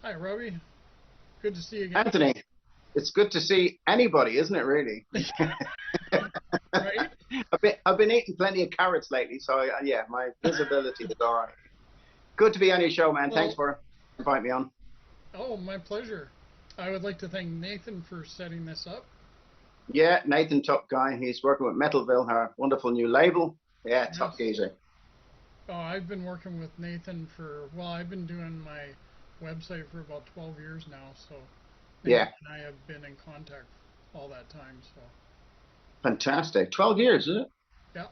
Hi, Robby. Good to see you again. Anthony, it's good to see anybody, isn't it, really? Right? I've been eating plenty of carrots lately, so yeah, my visibility is all right. Good to be on your show, man. Thanks Well, for inviting me on. oh, my pleasure. I would like to thank Nathan for setting this up. Yeah, Nathan, top guy. He's working with Metalville, our wonderful new label. Yeah, top Yes. geezer. Oh, I've been working with Nathan I've been doing my website for about 12 years now, so Nathan Yeah, and I have been in contact all that time, so fantastic. 12 years, is it? yeah,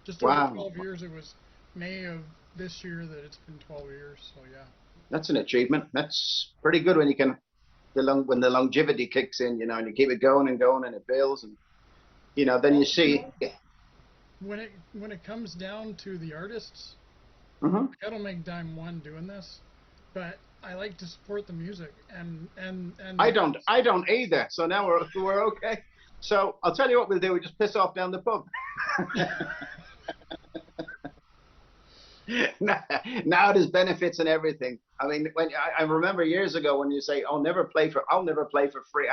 just over Wow, 12 years. It was May of this year that it's been 12 years, so yeah. that's an achievement. That's pretty good when you can when the longevity kicks in, and you keep it going and going and it builds and then you Well, see. Yeah. when it comes down to the artists, Mhm. I don't make dime one doing this, but I like to support the music and I the don't. artists. I don't either. So now we're okay. So I'll tell you what we'll do. We just piss off down the pub. Now there's benefits and everything. I mean, I remember years ago when you say, I'll never play for free."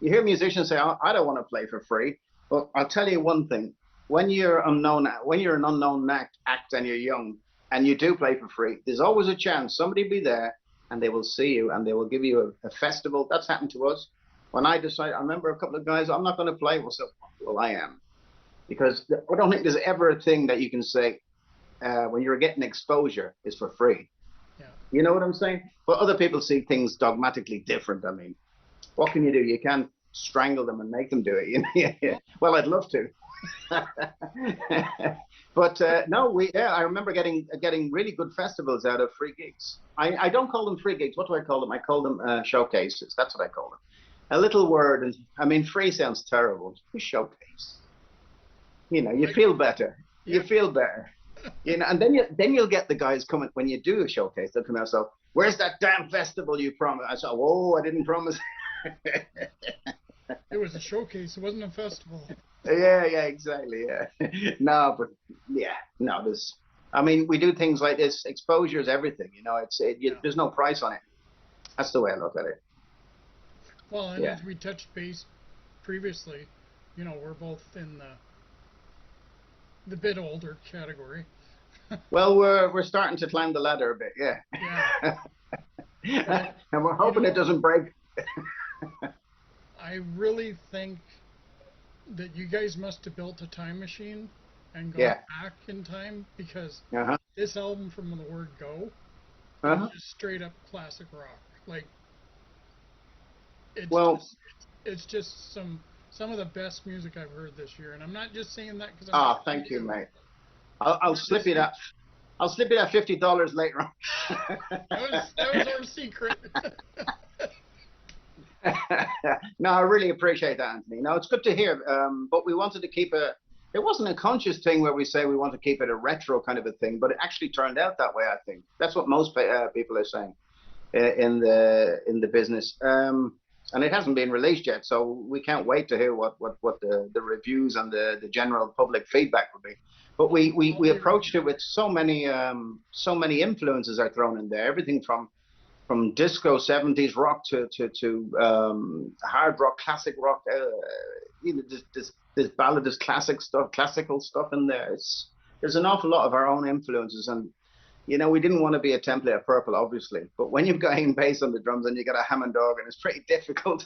You hear musicians say, I don't want to play for free." But I'll tell you one thing: when you're an unknown act and you're young and you do play for free, there's always a chance somebody will be there and they will see you and they will give you a festival. That's happened to us. When I decided, I remember a couple of guys, I'm not going to play. Well, I am, because I don't think there's ever a thing that you can say when you're getting exposure is for free. Yeah. You know what I'm saying? But other people see things dogmatically different. I mean, what can you do? You can't strangle them and make them do it. Well, Well, I'd love to. But no, I remember getting really good festivals out of free gigs. I don't call them free gigs. What do I call them? I call them showcases. That's what I call them. A little word, and I mean, free sounds terrible. Showcase. You like, feel better. You yeah. feel better. And then you'll get the guys coming when you do a showcase. They'll come out. So, where's that damn festival you promised? I said, "Whoa, I didn't promise." It was a showcase. It wasn't a festival. Yeah, exactly. Yeah. No, but yeah, no. I mean, we do things like this. Exposure is everything. Yeah. There's no price on it. That's the way I look at it. Well, and Yeah. as we touched base previously, we're both in the bit older category. Well, we're starting to climb the ladder a bit. Yeah. Yeah. Well, And we're you hoping it know, doesn't break. I really think that you guys must have built a time machine and gone Yeah. back in time, because Uh-huh. this album from the word go is Uh-huh. just straight up classic rock. Like it's Well, just it's just some of the best music I've heard this year, and I'm not just saying that because I'm talking thank to you, you. mate. I'll I'm slip just you saying that. I'll slip you that $50 later on. that was our secret. No, I really appreciate that, Anthony. No, it's good to hear. But we wanted to keep it wasn't a conscious thing where we say we want to keep it a retro kind of a thing, but it actually turned out that way, I think. That's what most people are saying in the business. And it hasn't been released yet, so we can't wait to hear what the reviews and the general public feedback will be. But Well, I'll we be ready. approached it with so many influences are thrown in there. Everything from disco 70s rock to hard rock, classic rock. This ballad, this classical stuff in there. There's an awful lot of our own influences, and we didn't want to be a template of Purple, obviously. But when you've got Ian bass on the drums and you got a Hammond organ, it's pretty difficult.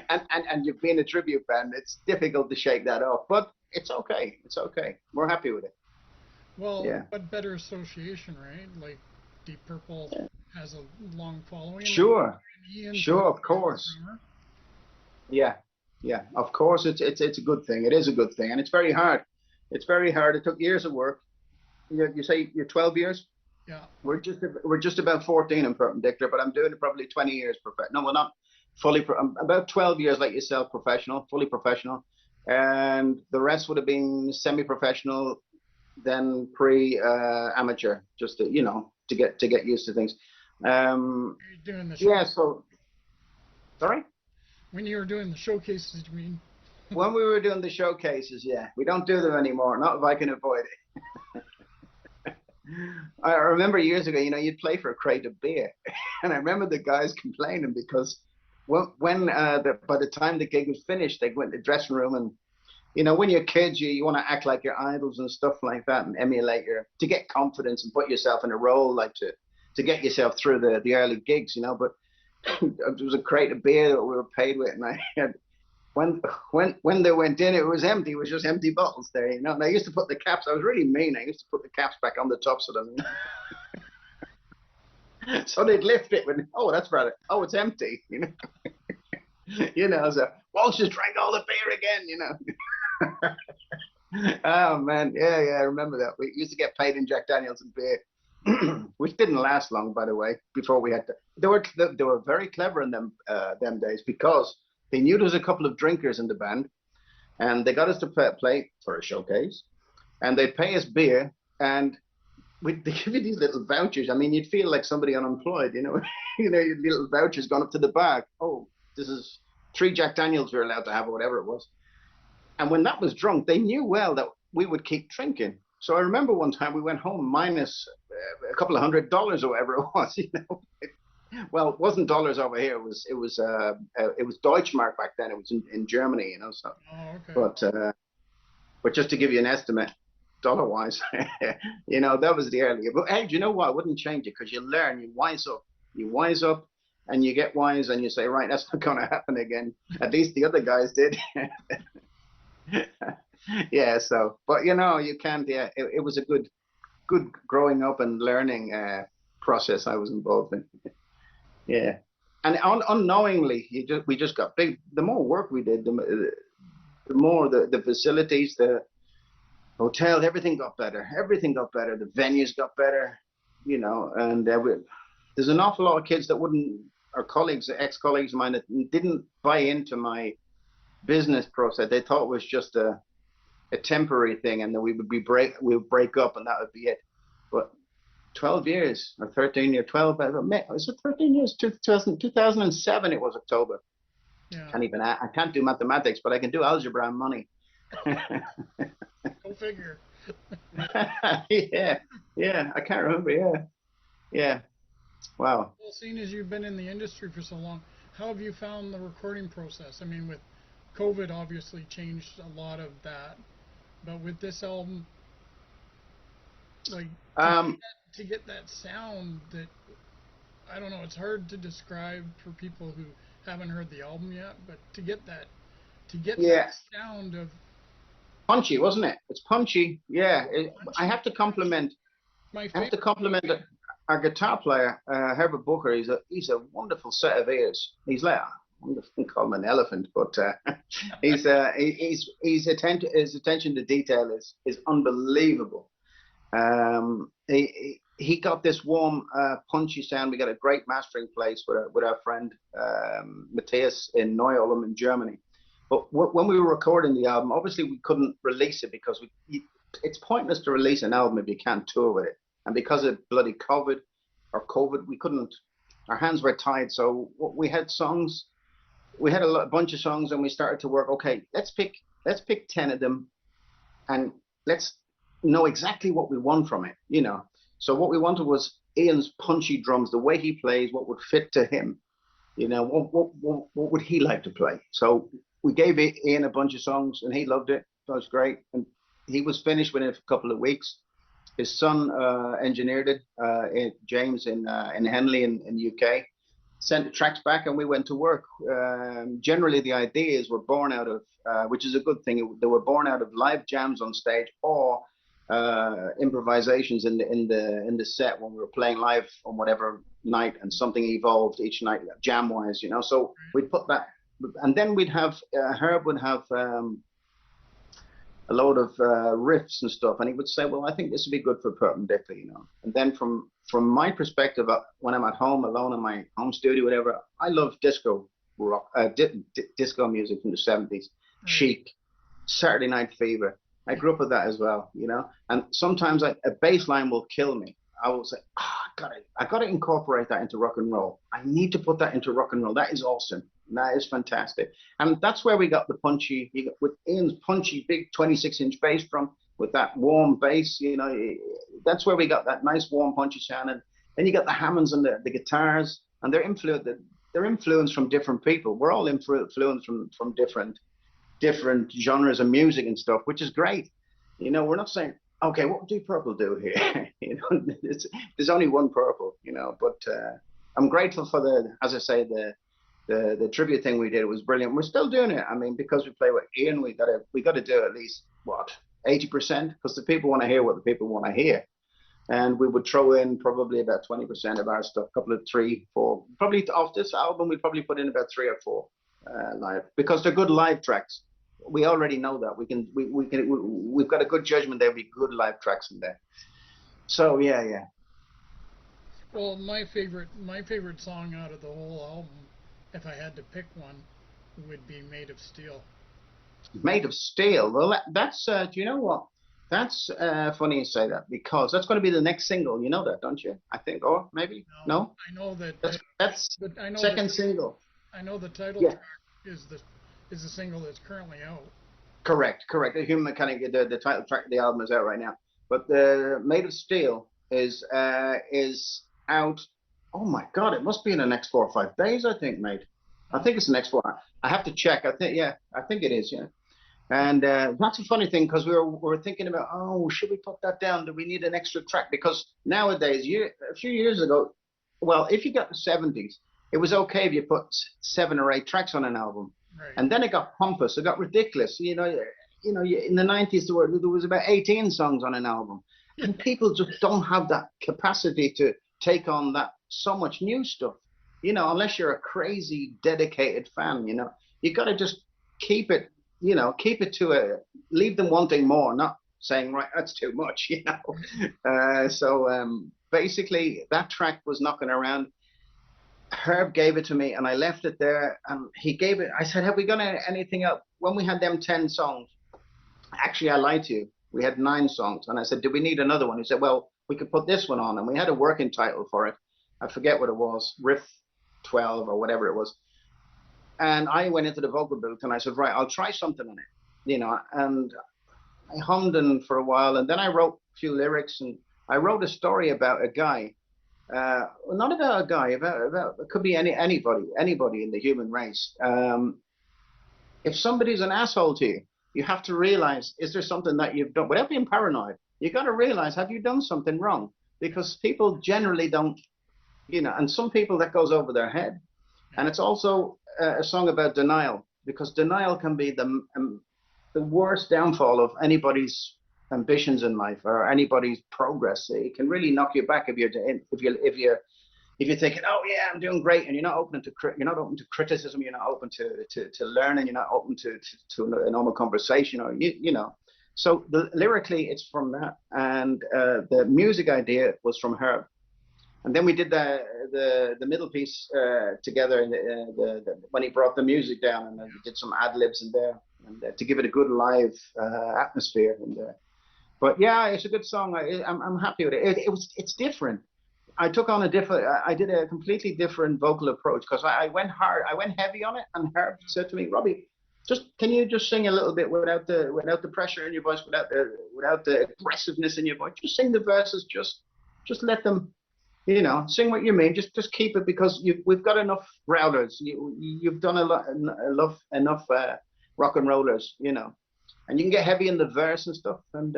And you've been a tribute band, it's difficult to shake that off. But it's okay. It's okay. We're happy with it. Well, Yeah. what better association, right? Like Deep Purple has a long following, and Sure. Ian's a Sure. Of great course. drummer. Yeah. Yeah. Of course. It's a good thing. It is a good thing, and it's very hard. It's very hard. It took years of work. You say you're 12 years. Yeah. We're just about 14 in perpendicular, but I'm doing it probably 20 years professional. No, we're not fully. I'm about 12 years like yourself, professional, fully professional, and the rest would have been semi-professional, then pre-amateur, just to get used to things. You're doing the show Yeah. So sorry. when you were doing the showcases, you mean? When we were doing the showcases, yeah, we don't do them anymore. Not if I can avoid I remember years ago, you'd play for a crate of beer, and I remember the guys complaining because by the time the gig was finished, they went to the dressing room, and when you're kids, you want to act like your idols and stuff like that, and emulate to get confidence and put yourself in a role, like to get yourself through the early gigs, But there was a crate of beer that we were paid with, and I had when they went in, it was empty. It was just empty bottles there, And I used to put the caps. I was really mean. I used to put the caps back on the tops of them. So they'd lift it when, oh, that's right. Oh, it's empty, So Walsh just drank all the beer again, Oh man, yeah, I remember that. We used to get paid in Jack Daniels and beer, which didn't last long, by the way. Before we had to, they were very clever in them days, because they knew there was a couple of drinkers in the band, and they got us to play for a showcase, and they'd pay us beer, and they give you these little vouchers. I mean, you'd feel like somebody unemployed, your little vouchers gone up to the bar. Oh, this is 3 Jack Daniels we're allowed to have, or whatever it was. And when that was drunk, they knew well that we would keep drinking. So I remember one time we went home minus a couple of $100 or whatever it was, Well, it wasn't dollars over here. It was Deutschmark back then. It was in Germany, So, okay. But just to give you an estimate, dollar wise, that was the earlier. But hey, do you know what? I wouldn't change it, because you learn, you wise up, and you get wise, and you say, right, that's not going to happen again. At least the other guys did. Yeah. So, but you can't. Yeah, it was a good growing up and learning process I was involved in. Yeah, and unknowingly, we just got big. The more work we did, the more the facilities, the hotel, everything got better. Everything got better. The venues got better, And there's an awful lot of kids that wouldn't, or colleagues, ex-colleagues of mine, that didn't buy into my business process. They thought it was just a temporary thing, and that we would break up, and that would be it. But 12 years or 13 years, 12, was it 13 years? 2007, it was October. Yeah. I can't do mathematics, but I can do algebra and money. Go figure. Yeah, I can't remember. Yeah. Wow. Well, seeing as you've been in the industry for so long, how have you found the recording process? I mean, with COVID obviously changed a lot of that, but with this album, like to get that sound that, I don't know, it's hard to describe for people who haven't heard the album yet, but to get that sound of punchy, wasn't it? It's punchy. Yeah, I have to compliment. Our guitar player, Herbert Booker. He's a wonderful set of ears. He's like, I wouldn't call him an elephant, but his attention to detail is unbelievable. He got this warm, punchy sound. We got a great mastering place with our friend Matthias in Neu-Ulm in Germany. But when we were recording the album, obviously we couldn't release it, because it's pointless to release an album if you can't tour with it. And because of bloody COVID, we couldn't. Our hands were tied. So we had songs. We had a bunch of songs, and we started to work. Okay, let's pick 10 of them, and let's know exactly what we want from it. So what we wanted was Ian's punchy drums, the way he plays, what would fit to him. What would he like to play? So we gave Ian a bunch of songs, and he loved it. That was great, and he was finished within a couple of weeks. His son engineered it, James in Henley in UK. Sent the tracks back, and we went to work. Generally, the ideas were born out of, which is a good thing. They were born out of live jams on stage, or improvisations in the set when we were playing live on whatever night, and something evolved each night, jam wise. So we'd put that, and then we'd have Herb would have a load of riffs and stuff, and he would say, well, I think this would be good for Perpendicular, And then from my perspective, when I'm at home alone in my home studio, whatever, I love disco rock, disco music from the 70s, Chic, Saturday Night Fever. I grew up with that as well, And sometimes a bass line will kill me. I will say, I got to incorporate that into rock and roll. I need to put that into rock and roll. That is awesome. That is fantastic. And that's where we got the punchy, with Ian's punchy big 26-inch bass drum. with that warm bass. You know, that's where we got that nice warm punchy sound. And then you got the Hammonds and the guitars, and they're influenced from different people. We're all influenced from different genres of music and stuff, which is great. You know, we're not saying, okay, what do Purple do here? You know, there's only one Purple, you know, but I'm grateful for as I say, the tribute thing we did. It was brilliant. We're still doing it. I mean, because we play with Ian, we got to do at least what, 80%, because the people want to hear what the people want to hear. And we would throw in probably about 20% of our stuff, a couple of 3, 4, probably off this album, we'd probably put in about 3 or 4 live, because they're good live tracks. We already know that we've got a good judgment. There'll be good live tracks in there. So yeah. Well, my favorite song out of the whole album, if I had to pick one, would be "Made of Steel." Made of Steel. Well, that's do you know what? That's funny you say that, because that's going to be the next single. You know that, don't you? I think, or maybe no. I know that. That's second single. I know the title track is the single that's currently out. Correct. The Human Mechanic, the title track of the album is out right now. But the Made of Steel is out. Oh my God, it must be in the next 4 or 5 days, I think, mate. I think it's the next 4. I have to check. I think it is, yeah. And that's a funny thing, because we were thinking about, oh, should we put that down? Do we need an extra track? Because nowadays, a few years ago, well, if you got the 70s, it was okay if you put 7 or 8 tracks on an album. Right. And then it got pompous, it got ridiculous. You know, in the 90s there was about 18 songs on an album, and people just don't have that capacity to take on that so much new stuff. You know, unless you're a crazy dedicated fan, you know, you got to just keep it to leave them wanting more, not saying, right, that's too much, you know. So basically that track was knocking around. Herb gave it to me, and I left it there, and he gave it. I said, have we got anything else? When we had them 10 songs, actually, I lied to you. We had 9 songs, and I said, do we need another one? He said, well, we could put this one on, and we had a working title for it. I forget what it was, Riff 12 or whatever it was. And I went into the vocal booth, and I said, right, I'll try something on it, you know. And I hummed in for a while, and then I wrote a few lyrics, and I wrote a story about a guy. Not about a guy, about it could be anybody in the human race. If somebody's an asshole to you, you have to realize, is there something that you've done? Without being paranoid, you got to realize, have you done something wrong? Because people generally don't, you know, and some people that goes over their head. And it's also a song about denial, because denial can be the worst downfall of anybody's ambitions in life or anybody's progress. It can really knock you back if you're thinking, oh yeah, I'm doing great, and you're not open to criticism, you're not open to learning, you're not open to a normal conversation, or you know. So lyrically, it's from that, and the music idea was from her. And then we did the middle piece together, when he brought the music down, and then we did some ad libs in there, and to give it a good live atmosphere. And but yeah, it's a good song. I'm happy with it. It's different. I took on I did a completely different vocal approach, because I went hard, I went heavy on it, and Herb said to me, Robbie, can you just sing a little bit without the pressure in your voice, without the aggressiveness in your voice, just sing the verses, just let them, you know, sing what you mean, just keep it, because we've got enough growlers, you've done enough rock and rollers, you know, and you can get heavy in the verse and stuff, and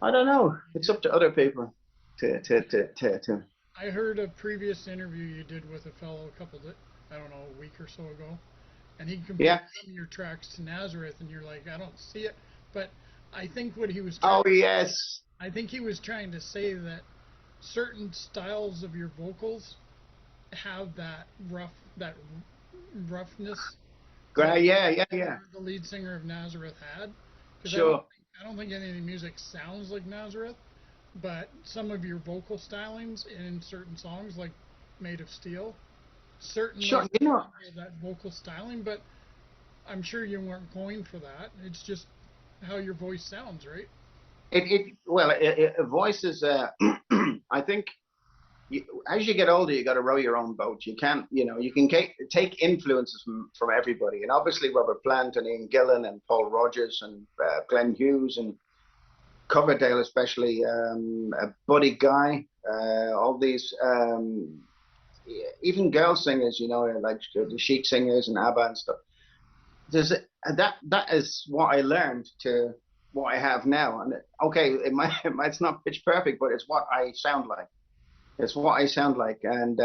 I don't know, it's up to other people to. I heard a previous interview you did with a fellow a week or so ago, and he compared some of your tracks to Nazareth, and you're like, I don't see it, but I think what he was I think he was trying to say that certain styles of your vocals have that roughness. Yeah. The lead singer of Nazareth had. Sure. I don't think any of the music sounds like Nazareth, but some of your vocal stylings in certain songs, like "Made of Steel," certainly that vocal styling. But I'm sure you weren't going for that. It's just how your voice sounds, right? A voice is. I think as you get older, you got to row your own boat. You can't, you know, you can take influences from everybody, and obviously Robert Plant and Ian Gillan and Paul Rodgers and Glenn Hughes and Coverdale especially, Buddy Guy, all these, even girl singers, like the chic singers and ABBA and stuff. There's that is what I learned to what I have now. And okay, it's not pitch perfect, but it's what I sound like. It's what I sound like, and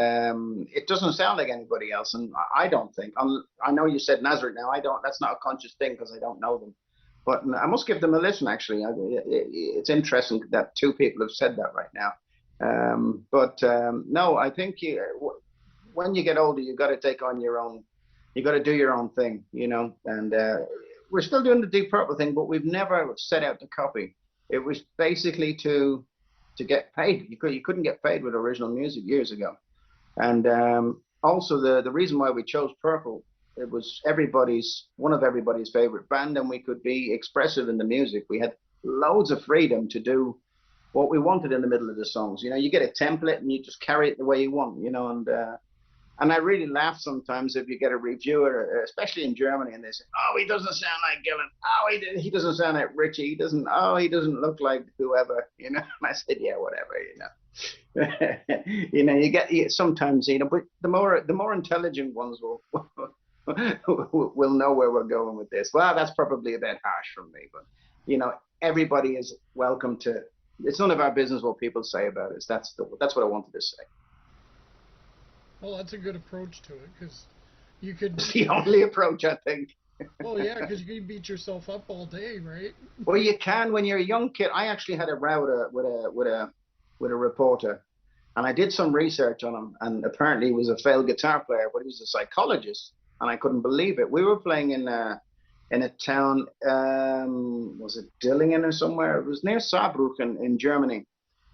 it doesn't sound like anybody else. And I don't think. I know you said Nazareth now. I don't. That's not a conscious thing because I don't know them. But I must give them a listen. Actually, it's interesting that two people have said that right now. No, I think when you get older, you got to take on your own. You got to do your own thing, And we're still doing the Deep Purple thing, but we've never set out to copy. It was basically to get paid. You couldn't get paid with original music years ago. And also the reason why we chose Purple, it was one of everybody's favorite band, and we could be expressive in the music. We had loads of freedom to do what we wanted in the middle of the songs. You get a template and you just carry it the way you want, and I really laugh sometimes if you get a reviewer, especially in Germany, and they say, "Oh, he doesn't sound like Gillan. Oh, he doesn't sound like Richie. He doesn't look like whoever." And I said, "Yeah, whatever." You get sometimes, but the more intelligent ones will know where we're going with this. Well, that's probably a bit harsh from me, but everybody is welcome to. It's none of our business what people say about us. That's what I wanted to say. Well, that's a good approach to it, because you could. It's the only approach, I think. Well, yeah, because you can beat yourself up all day, right? Well, you can when you're a young kid. I actually had a row with a reporter, and I did some research on him, and apparently he was a failed guitar player, but he was a psychologist, and I couldn't believe it. We were playing in a town, was it Dillingen or somewhere? It was near Saarbrücken in Germany,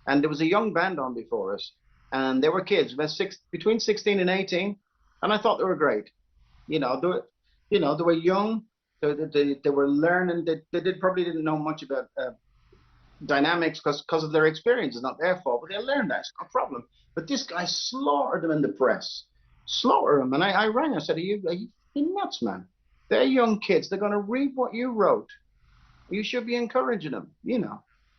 and there was a young band on before us. And they were kids, between 16 and 18, and I thought they were great. They were young. They were learning. They probably didn't know much about dynamics because of their experience. It's not their fault, but they learned that. It's no problem. But this guy slaughtered them in the press, slaughtered them. And I rang. I said, "Are you nuts, man? They're young kids. They're going to read what you wrote. You should be encouraging them,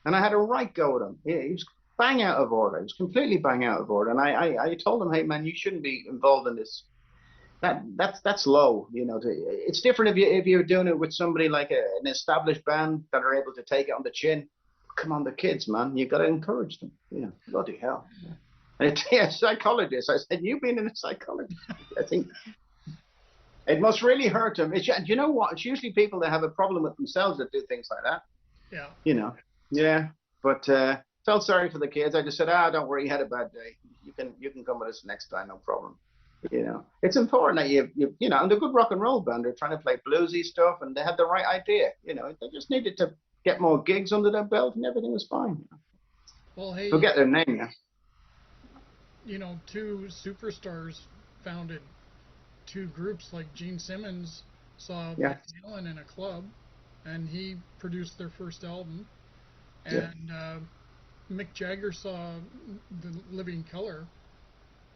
And I had a right go at him. He was bang out of order. It was completely bang out of order. And I told him, "Hey man, you shouldn't be involved in this. That's low. It's different if you're doing it with somebody like an established band that are able to take it on the chin. Come on, the kids, man. You got to encourage them. Bloody hell." And psychologist. I said, "You've been in a psychologist." I think it must really hurt them. You know what? It's usually people that have a problem with themselves that do things like that. Yeah. Yeah. But felt sorry for the kids. I just said, "Don't worry, you had a bad day. You can come with us next time, no problem." It's important that and they're a good rock and roll band. They're trying to play bluesy stuff, and they had the right idea. They just needed to get more gigs under their belt, and everything was fine. Well, hey, forget their name now. Two superstars founded two groups. Like Gene Simmons saw Van Halen in a club, and he produced their first album, and Mick Jagger saw The Living Colour.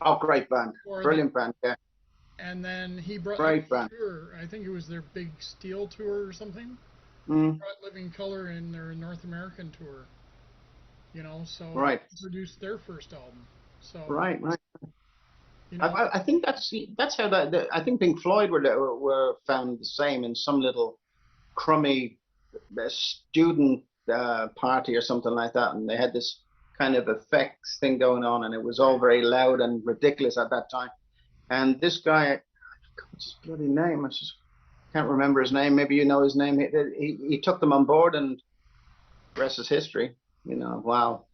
Oh, great band. Brilliant band, yeah. And then he brought great band. Tour. I think it was their Big Steel tour or something. Mm. He brought Living Colour in their North American tour. So he produced their first album. So right. I think that's how I think Pink Floyd were found the same in some little crummy student party or something like that, and they had this kind of effects thing going on, and it was all very loud and ridiculous at that time. And this guy, what's his bloody name? I just can't remember his name. Maybe you know his name. He took them on board, and the rest is history. Wow.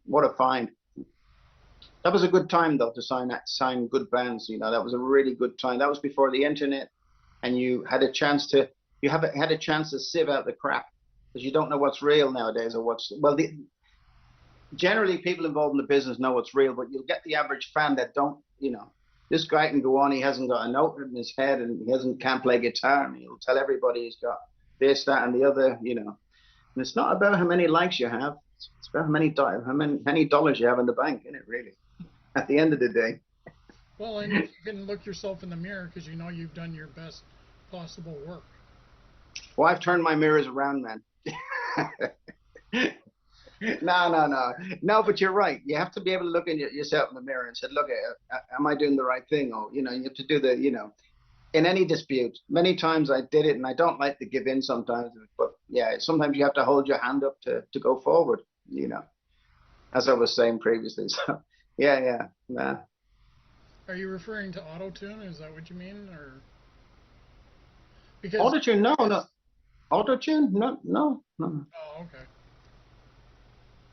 What a find. That was a good time though to sign good bands. That was a really good time. That was before the internet, and you had a chance to sieve out the crap, because you don't know what's real nowadays or generally people involved in the business know what's real, but you'll get the average fan that don't. This guy can go on. He hasn't got a note in his head, and he can't play guitar, and he'll tell everybody he's got this, that, and the other. And it's not about how many likes you have. It's about how many dollars you have in the bank, isn't it? Really, at the end of the day. Well, and you can look yourself in the mirror because you've done your best possible work. Well, I've turned my mirrors around, man. No, but you're right. You have to be able to look in yourself in the mirror and say, look, am I doing the right thing? Or, you have to do in any dispute. Many times I did it, and I don't like to give in sometimes, but yeah, sometimes you have to hold your hand up to go forward, as I was saying previously. So, yeah. Nah. Are you referring to auto tune? Is that what you mean, or because? Auto-tune? No, no. Auto-tune? No, no, no. Oh, okay.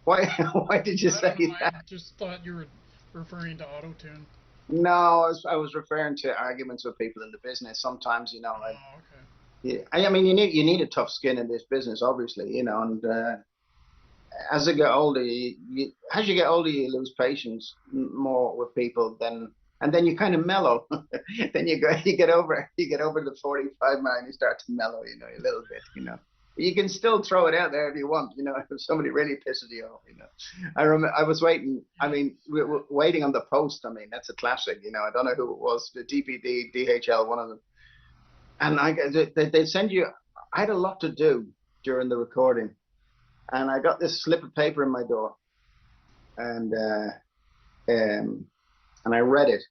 Why, why did you I don't know. say I that? just thought you were referring to auto tune. No, I was referring to arguments with people in the business. Sometimes, like, Oh, okay. yeah, I mean, you need a tough skin in this business, obviously, and as you get older, as you get older, you lose patience more with people. And then you kind of mellow. Then you get over the 45 mark, and you start to mellow, a little bit. You can still throw it out there if you want, if somebody really pisses you off. I remember I was waiting. I Yeah. mean, we were waiting on the post. I mean, that's a classic. I don't know who it was, the DPD, DHL, one of them. And they send you. I had a lot to do during the recording, and I got this slip of paper in my door, and um, and I read it,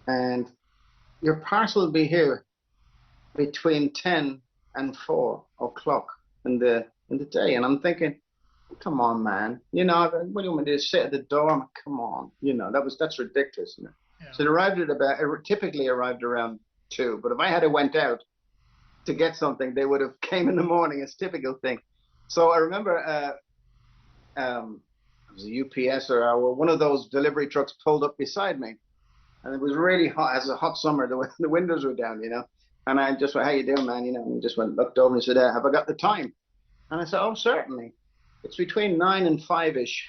and your parcel will be here between 10 and 4 o'clock in the day. And I'm thinking, come on, man, what do you want me to sit at the door? Come on, that's ridiculous. Yeah. So it arrived at about, it typically arrived around 2, but if I had went out to get something, they would have came in the morning. It's a typical thing. So I remember it was a UPS or one of those delivery trucks pulled up beside me, and it was really hot. As a hot summer, the windows were down, and I just went, "How you doing, man?" And he just went, looked over and said, "Have I got the time?" And I said, "Oh, certainly. It's between 9 and 5 ish."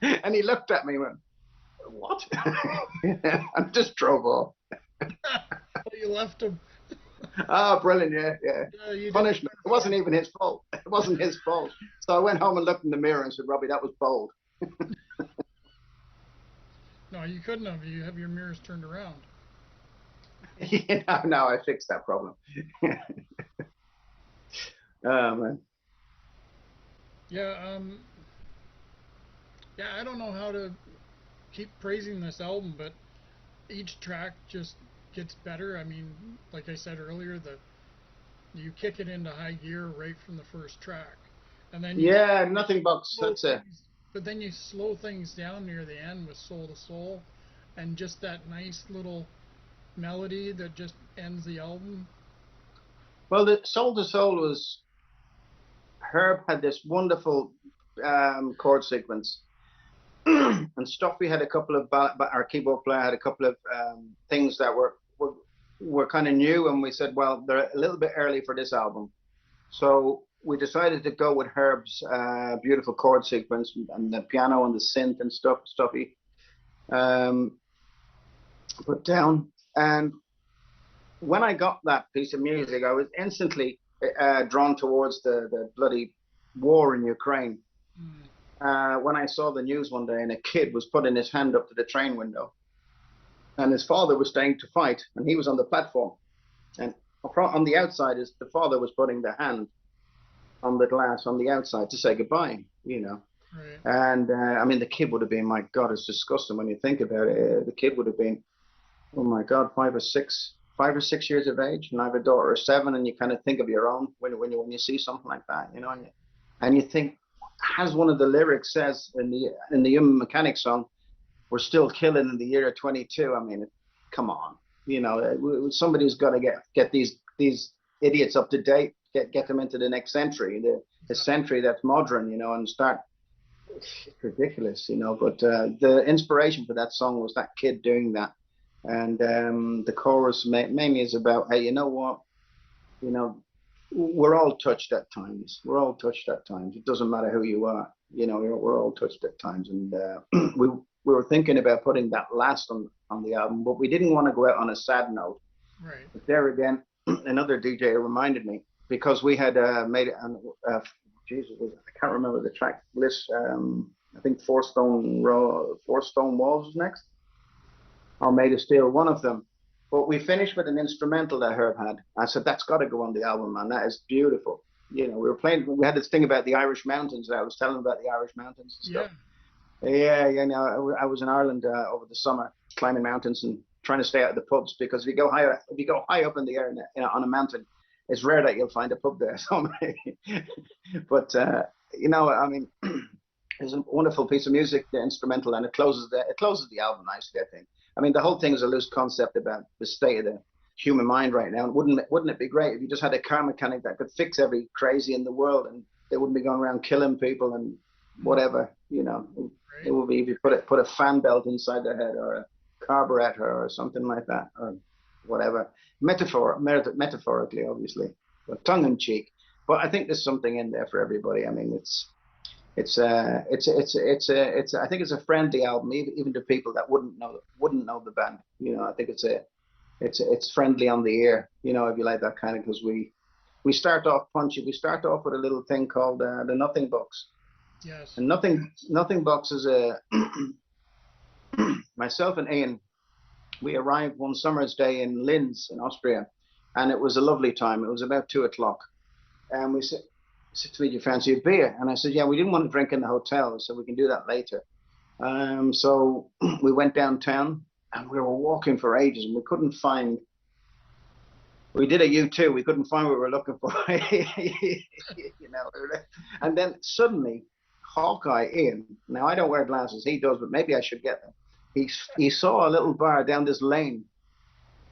And he looked at me and went, "What?" And just drove off. Oh, you left him. Oh, brilliant! Yeah, yeah. Yeah, you didn't Punishment. turn It around. wasn't even his fault. It wasn't his fault. So I went home and looked in the mirror and said, "Robbie, that was bold." No, you couldn't have. You have your mirrors turned around. Now I fixed that problem. Oh man. Yeah. Yeah. I don't know how to keep praising this album, but each track just gets better. I mean, like I said earlier, the you kick it into high gear right from the first track, and then you Yeah, nothing but slow that's it. things, but then you slow things down near the end with Soul to Soul, and just that nice little melody that just ends the album. Well, the Soul to Soul was Herb had this wonderful chord sequence, and Stuffy had a couple of our keyboard player had a couple of things that were kind of new, and we said, well, they're a little bit early for this album, so we decided to go with Herb's beautiful chord sequence and the piano and the synth and Stuffy um, put down. And when I got that piece of music, I was instantly drawn towards the bloody war in Ukraine. Mm, When I saw the news one day and a kid was putting his hand up to the train window, and his father was staying to fight, and he was on the platform, and on the outside, the father was putting the hand on the glass on the outside to say goodbye. right. And I mean, the kid would have been, my God, it's disgusting when you think about it. The kid would have been, oh my God, 5 or 6 years of age, and I have a daughter of 7, and you kind of think of your own when you see something like that, and you think, as one of the lyrics says in the Human Mechanic song, we're still killing in the year of 22. I mean, come on, somebody's got to get these idiots up to date, get them into the next century, the Exactly. century that's modern, and start. It's ridiculous, but the inspiration for that song was that kid doing that, and the chorus mainly is about, hey, you know what, you know, we're all touched at times. We're all touched at times. It doesn't matter who you are. We're all touched at times, and we were thinking about putting that last on the album, but we didn't want to go out on a sad note. Right. But there again, another DJ reminded me, because we had made it. Jesus, I can't remember the track list. I think Four Stone Walls was next, or Made of Steel, one of them. But we finished with an instrumental that Herb had. I said, that's got to go on the album, man. That is beautiful. You know, we were playing, we had this thing about the Irish mountains. I was telling them about the Irish mountains and stuff. Yeah. Yeah, you know, I was in Ireland over the summer climbing mountains and trying to stay out of the pubs, because if you go high up in the air on a mountain, it's rare that you'll find a pub there. So, but you know, I mean, it's a wonderful piece of music, the instrumental, and it closes the album nicely, I think. I mean, the whole thing is a loose concept about the state of the human mind right now. And wouldn't it be great if you just had a car mechanic that could fix every crazy in the world, and they wouldn't be going around killing people and whatever, you know. It would be if you put a fan belt inside their head, or a carburetor or something like that, or whatever. Metaphorically, obviously, but tongue in cheek. But I think there's something in there for everybody. I mean, I think it's a friendly album, even to people that wouldn't know the band. You know, I think it's friendly on the ear. You know, if you like that kind of, because we start off punchy. We start off with a little thing called the Nothing Box. Yes. And Nothing Box is a myself and Ian. We arrived one summer's day in Linz in Austria, and it was a lovely time. It was about 2:00, and we said to me, "Do you fancy a beer?" And I said, "Yeah, we didn't want to drink in the hotel, so we can do that later." So we went downtown, and we were walking for ages, and we couldn't find. We did a U2. We couldn't find what we were looking for, you know. And then suddenly, Hawkeye Ian. Now I don't wear glasses. He does, but maybe I should get them. He saw a little bar down this lane,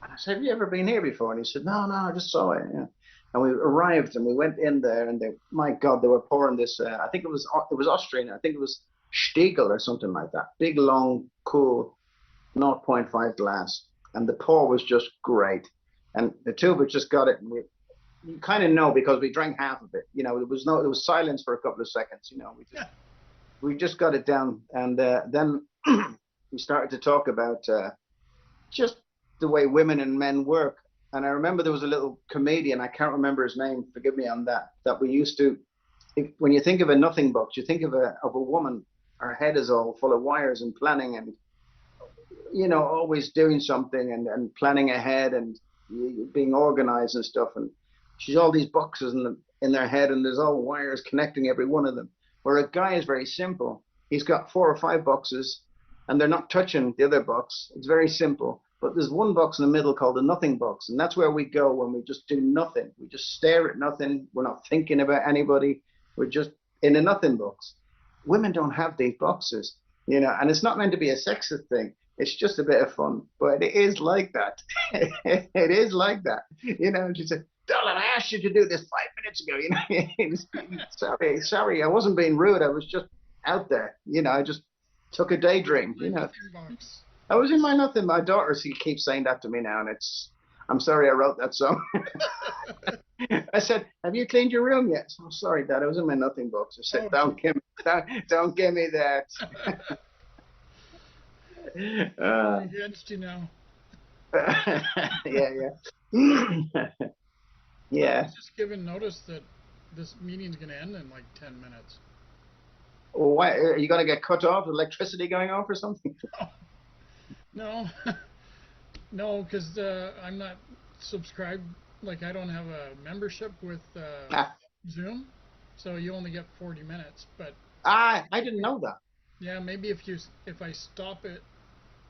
and I said, "Have you ever been here before?" And he said, "No, I just saw it." Yeah. And we arrived, and we went in there, and my God, they were pouring this. I think it was Austrian. I think it was Stiegel or something like that. Big, long, cool, 0.5 glass, and the pour was just great. And the two of us just got it, and you kind of know, because we drank half of it. You know, there was silence for a couple of seconds. You know, we just got it down, and then we started to talk about just the way women and men work. And I remember there was a little comedian, I can't remember his name, forgive me on that we used to, when you think of a Nothing Box, you think of a woman, her head is all full of wires and planning, and, you know, always doing something and planning ahead and being organized and stuff. And she's all these boxes in their head, and there's all wires connecting every one of them. Where a guy is very simple. He's got 4 or 5 boxes, and they're not touching the other box. It's very simple. But there's one box in the middle called the Nothing Box, and that's where we go when we just do nothing. We just stare at nothing. We're not thinking about anybody. We're just in a nothing box. Women don't have these boxes, you know, and it's not meant to be a sexist thing. It's just a bit of fun, but it is like that. It is like that, you know. She said, "Darling, I asked you to do this 5 minutes ago, you know." sorry, I wasn't being rude. I was just out there, you know. I just took a daydream, you know. I was in my nothing. My daughter, she keeps saying that to me now, and I'm sorry I wrote that song. I said, "Have you cleaned your room yet?" "Oh, sorry, Dad, I was in my Nothing Box." I said, don't give me that. Against you now. Yeah. Yeah. I was just given notice that this meeting's going to end in like 10 minutes. Well, why are you going to get cut off? Electricity going off or something? No, no, because I'm not subscribed. Like, I don't have a membership with Zoom, so you only get 40 minutes. But I didn't know that. Yeah, maybe if I stop it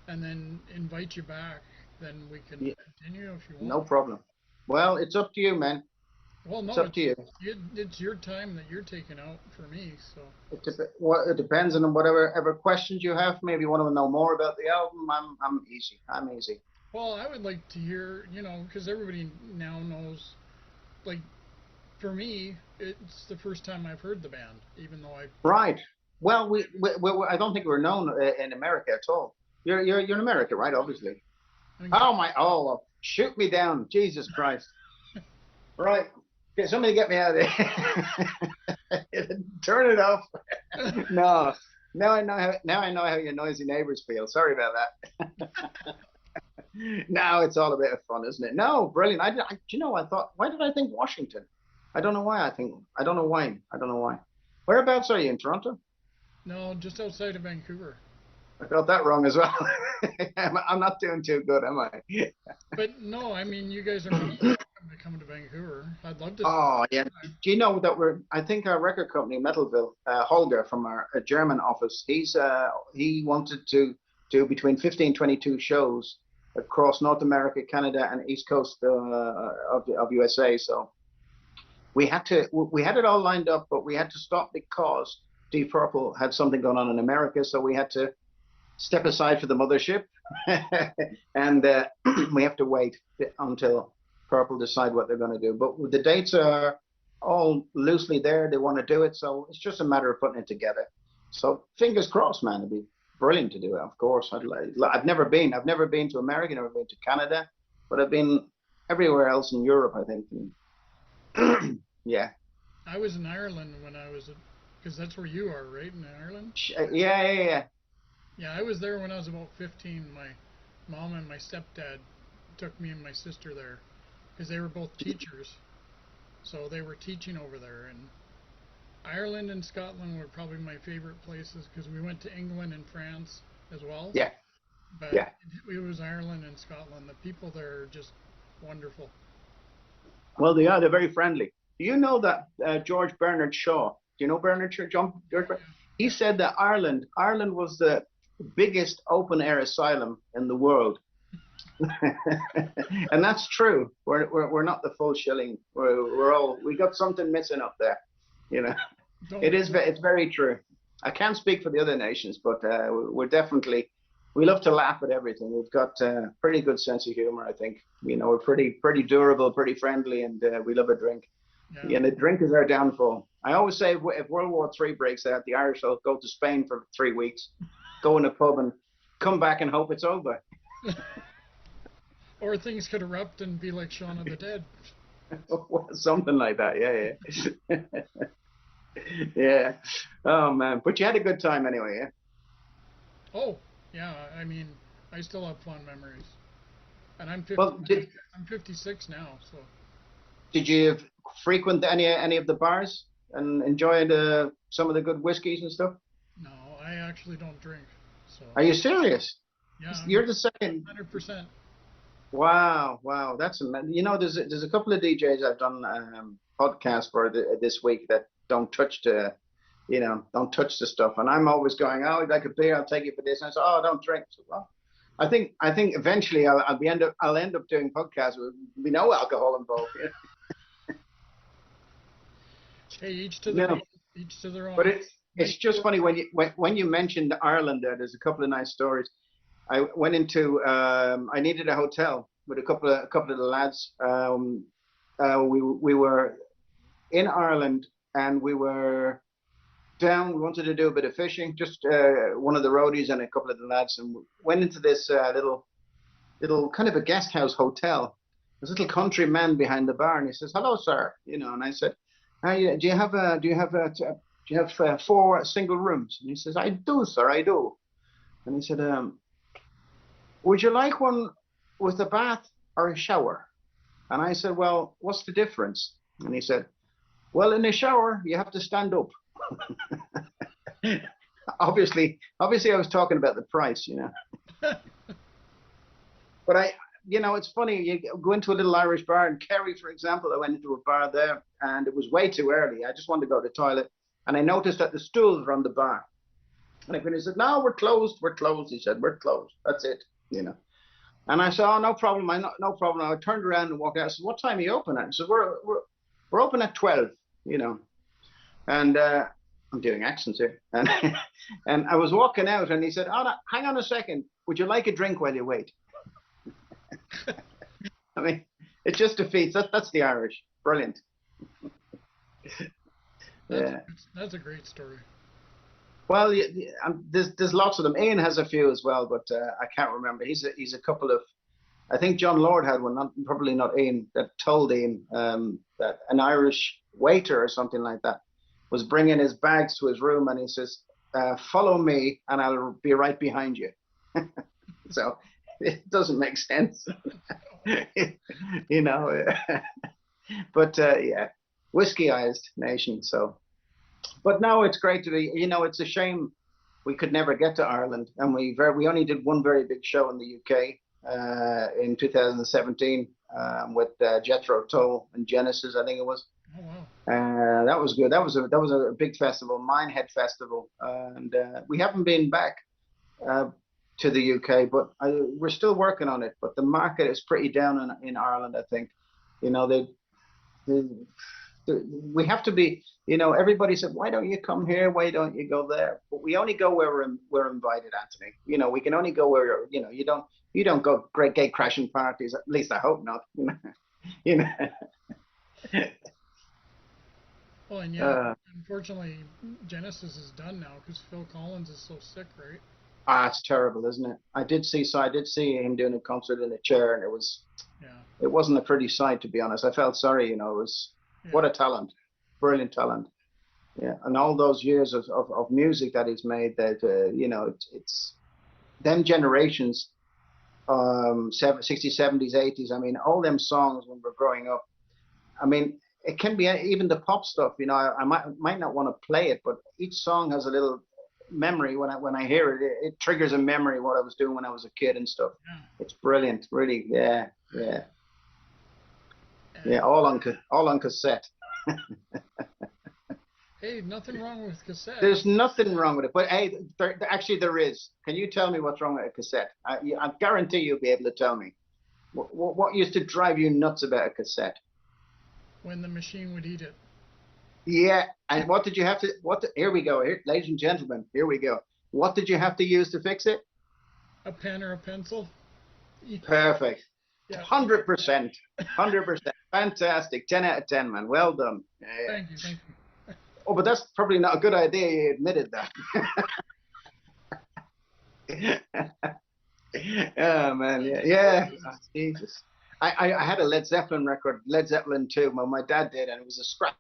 and then invite you back, then we can continue if you want. No problem. Well, it's up to you, man. Well, no, it's up to you. It's your time that you're taking out for me, so. It depends on whatever questions you have. Maybe you want to know more about the album. I'm easy. I'm easy. Well, I would like to hear, you know, because everybody now knows, like, for me, it's the first time I've heard the band, even though I. Right. Well, we I don't think we're known in America at all. You're in America, right? Obviously. Oh, shoot me down, Jesus Christ! Right. Okay, somebody get me out of there. Turn it off. No. Now I know how your noisy neighbors feel. Sorry about that. Now it's all a bit of fun, isn't it? No, brilliant. You know, I thought, why did I think Washington? I don't know why. I don't know why. Whereabouts are you, in Toronto? No, just outside of Vancouver. I got that wrong as well. I'm not doing too good, am I? But no, I mean, you guys are more than welcome to come to Vancouver. I'd love to see Oh, yeah. you. Do you know that I think our record company, Metalville, Holger from our German office, he wanted to do between 15 and 22 shows across North America, Canada, and East Coast of USA. So we had it all lined up, but we had to stop because Deep Purple had something going on in America. So we had to step aside for the mothership, and we have to wait until Purple decide what they're going to do. But the dates are all loosely there. They want to do it, so it's just a matter of putting it together. So fingers crossed, man. It'd be brilliant to do it. Of course, I've never been. I've never been to America. Never been to Canada, but I've been everywhere else in Europe, I think. And yeah, I was in Ireland when I was, because that's where you are, right? In Ireland? yeah. Yeah, I was there when I was about 15. My mom and my stepdad took me and my sister there because they were both teachers. So they were teaching over there. And Ireland and Scotland were probably my favorite places because we went to England and France as well. Yeah, But yeah. it was Ireland and Scotland. The people there are just wonderful. Well, they are. They're very friendly. Do you know that George Bernard Shaw? Do you know Bernard Shaw? George. He said that Ireland was the biggest open air asylum in the world, and that's true. We're not the full shilling. We got something missing up there. You know, Don't, it's very true. I can't speak for the other nations, but we're definitely we love to laugh at everything. We've got pretty good sense of humor, I think. You know, we're pretty durable, pretty friendly, and we love a drink. yeah. Yeah, and the drink is our downfall. I always say if World War III breaks out, the Irish will go to Spain for 3 weeks, go in a pub and come back and hope it's over. Or things could erupt and be like Shaun of the Dead. Something like that. Yeah, yeah. Yeah. Oh man, but you had a good time anyway, yeah. Oh, yeah. I mean, I still have fond memories. And I'm 50. Well, I'm 56 now, so did you frequent any of the bars and enjoy some of the good whiskeys and stuff? no, I actually don't drink. So Are you serious? yeah, I'm You're the second. 100%. Wow, wow, you know, there's a couple of DJs I've done podcasts for this week that don't touch the stuff, and I'm always going, oh, I'd like a beer, I'll take you for this, and I say, oh, don't drink. So, well, I think eventually I'll end up doing podcasts with no alcohol involved. Hey, each to You their know, own. Each to their but own. it's just funny when you mentioned Ireland. There's a couple of nice stories. I went into I needed a hotel with a couple of the lads. We were in Ireland and we were down. We wanted to do a bit of fishing. Just one of the roadies and a couple of the lads, and went into this little kind of a guest house hotel. This little country man behind the bar, and he says, "Hello, sir." You know, and I said, "Hey, do you have 4 single rooms?" And he says, "I do, sir, I do." And he said, "Would you like one with a bath or a shower?" And I said, "Well, what's the difference?" And he said, "Well, in a shower, you have to stand up." Obviously, I was talking about the price, you know. But it's funny. You go into a little Irish bar in Kerry, for example. I went into a bar there, and it was way too early. I just wanted to go to the toilet, and I noticed that the stools were on the bar. And he said, "No, we're closed. We're closed." He said, "We're closed. That's it." You know. And I said, "Oh, no problem. No problem." I turned around and walked out. I said, "What time are you open at?" He said, "We're open at 12." You know. And I'm doing accents here. And and I was walking out, and he said, "Oh, no, hang on a second. Would you like a drink while you wait?" I mean, it just defeats that's the Irish. Brilliant. That's Yeah. that's a great story. Well, there's lots of them. Ian has a few as well, but I can't remember. He's a couple of. I think John Lord had one, probably not Ian, that told Ian that an Irish waiter or something like that was bringing his bags to his room, and he says, "Follow me, and I'll be right behind you." So it doesn't make sense, you know. But yeah, whiskeyized nation. So, but no, it's great to be. You know, it's a shame we could never get to Ireland, and we only did one very big show in the UK in 2017 with Jethro Tull and Genesis, I think it was. Oh wow. That was good. That was a big festival, Minehead Festival, and we haven't been back uh, to the UK, but we're still working on it. But the market is pretty down in Ireland, I think. You know, they, we have to be. You know, everybody said, "Why don't you come here? Why don't you go there?" But we only go where we're invited, Anthony. You know, we can only go where you don't go great gay crashing parties. At least I hope not. You know. Well, and yeah, uh, unfortunately, Genesis is done now because Phil Collins is so sick, right? it's terrible, isn't it? I did see him doing a concert in a chair, and Yeah, it wasn't a pretty sight, to be honest. I felt sorry. You know, it was yeah, what a talent, brilliant talent. Yeah, and all those years of music that he's made, that it's them generations, 60s, 70s, 80s. I mean, all them songs when we're growing up. I mean, it can be even the pop stuff. You know, I might not want to play it, but each song has a little memory. When I hear it, it triggers a memory of what I was doing when I was a kid and stuff. yeah. It's brilliant, really. Yeah, yeah, yeah. And All on cassette. hey, nothing wrong with cassette. There's nothing wrong with it, but hey, actually there is. Can you tell me what's wrong with a cassette? I guarantee you'll be able to tell me. What used to drive you nuts about a cassette? When the machine would eat it. Yeah, and what did you have to? Here we go. Here, ladies and gentlemen, here we go. What did you have to use to fix it? A pen or a pencil. Perfect. Yeah. 100%. 100%. Fantastic. 10 out of 10, man. Well done. Yeah. Thank you. Thank you. Oh, but that's probably not a good idea. You admitted that. Oh man, yeah, yeah. Oh, Jesus. I had a Led Zeppelin record, Led Zeppelin 2. My dad did, and it was a scratch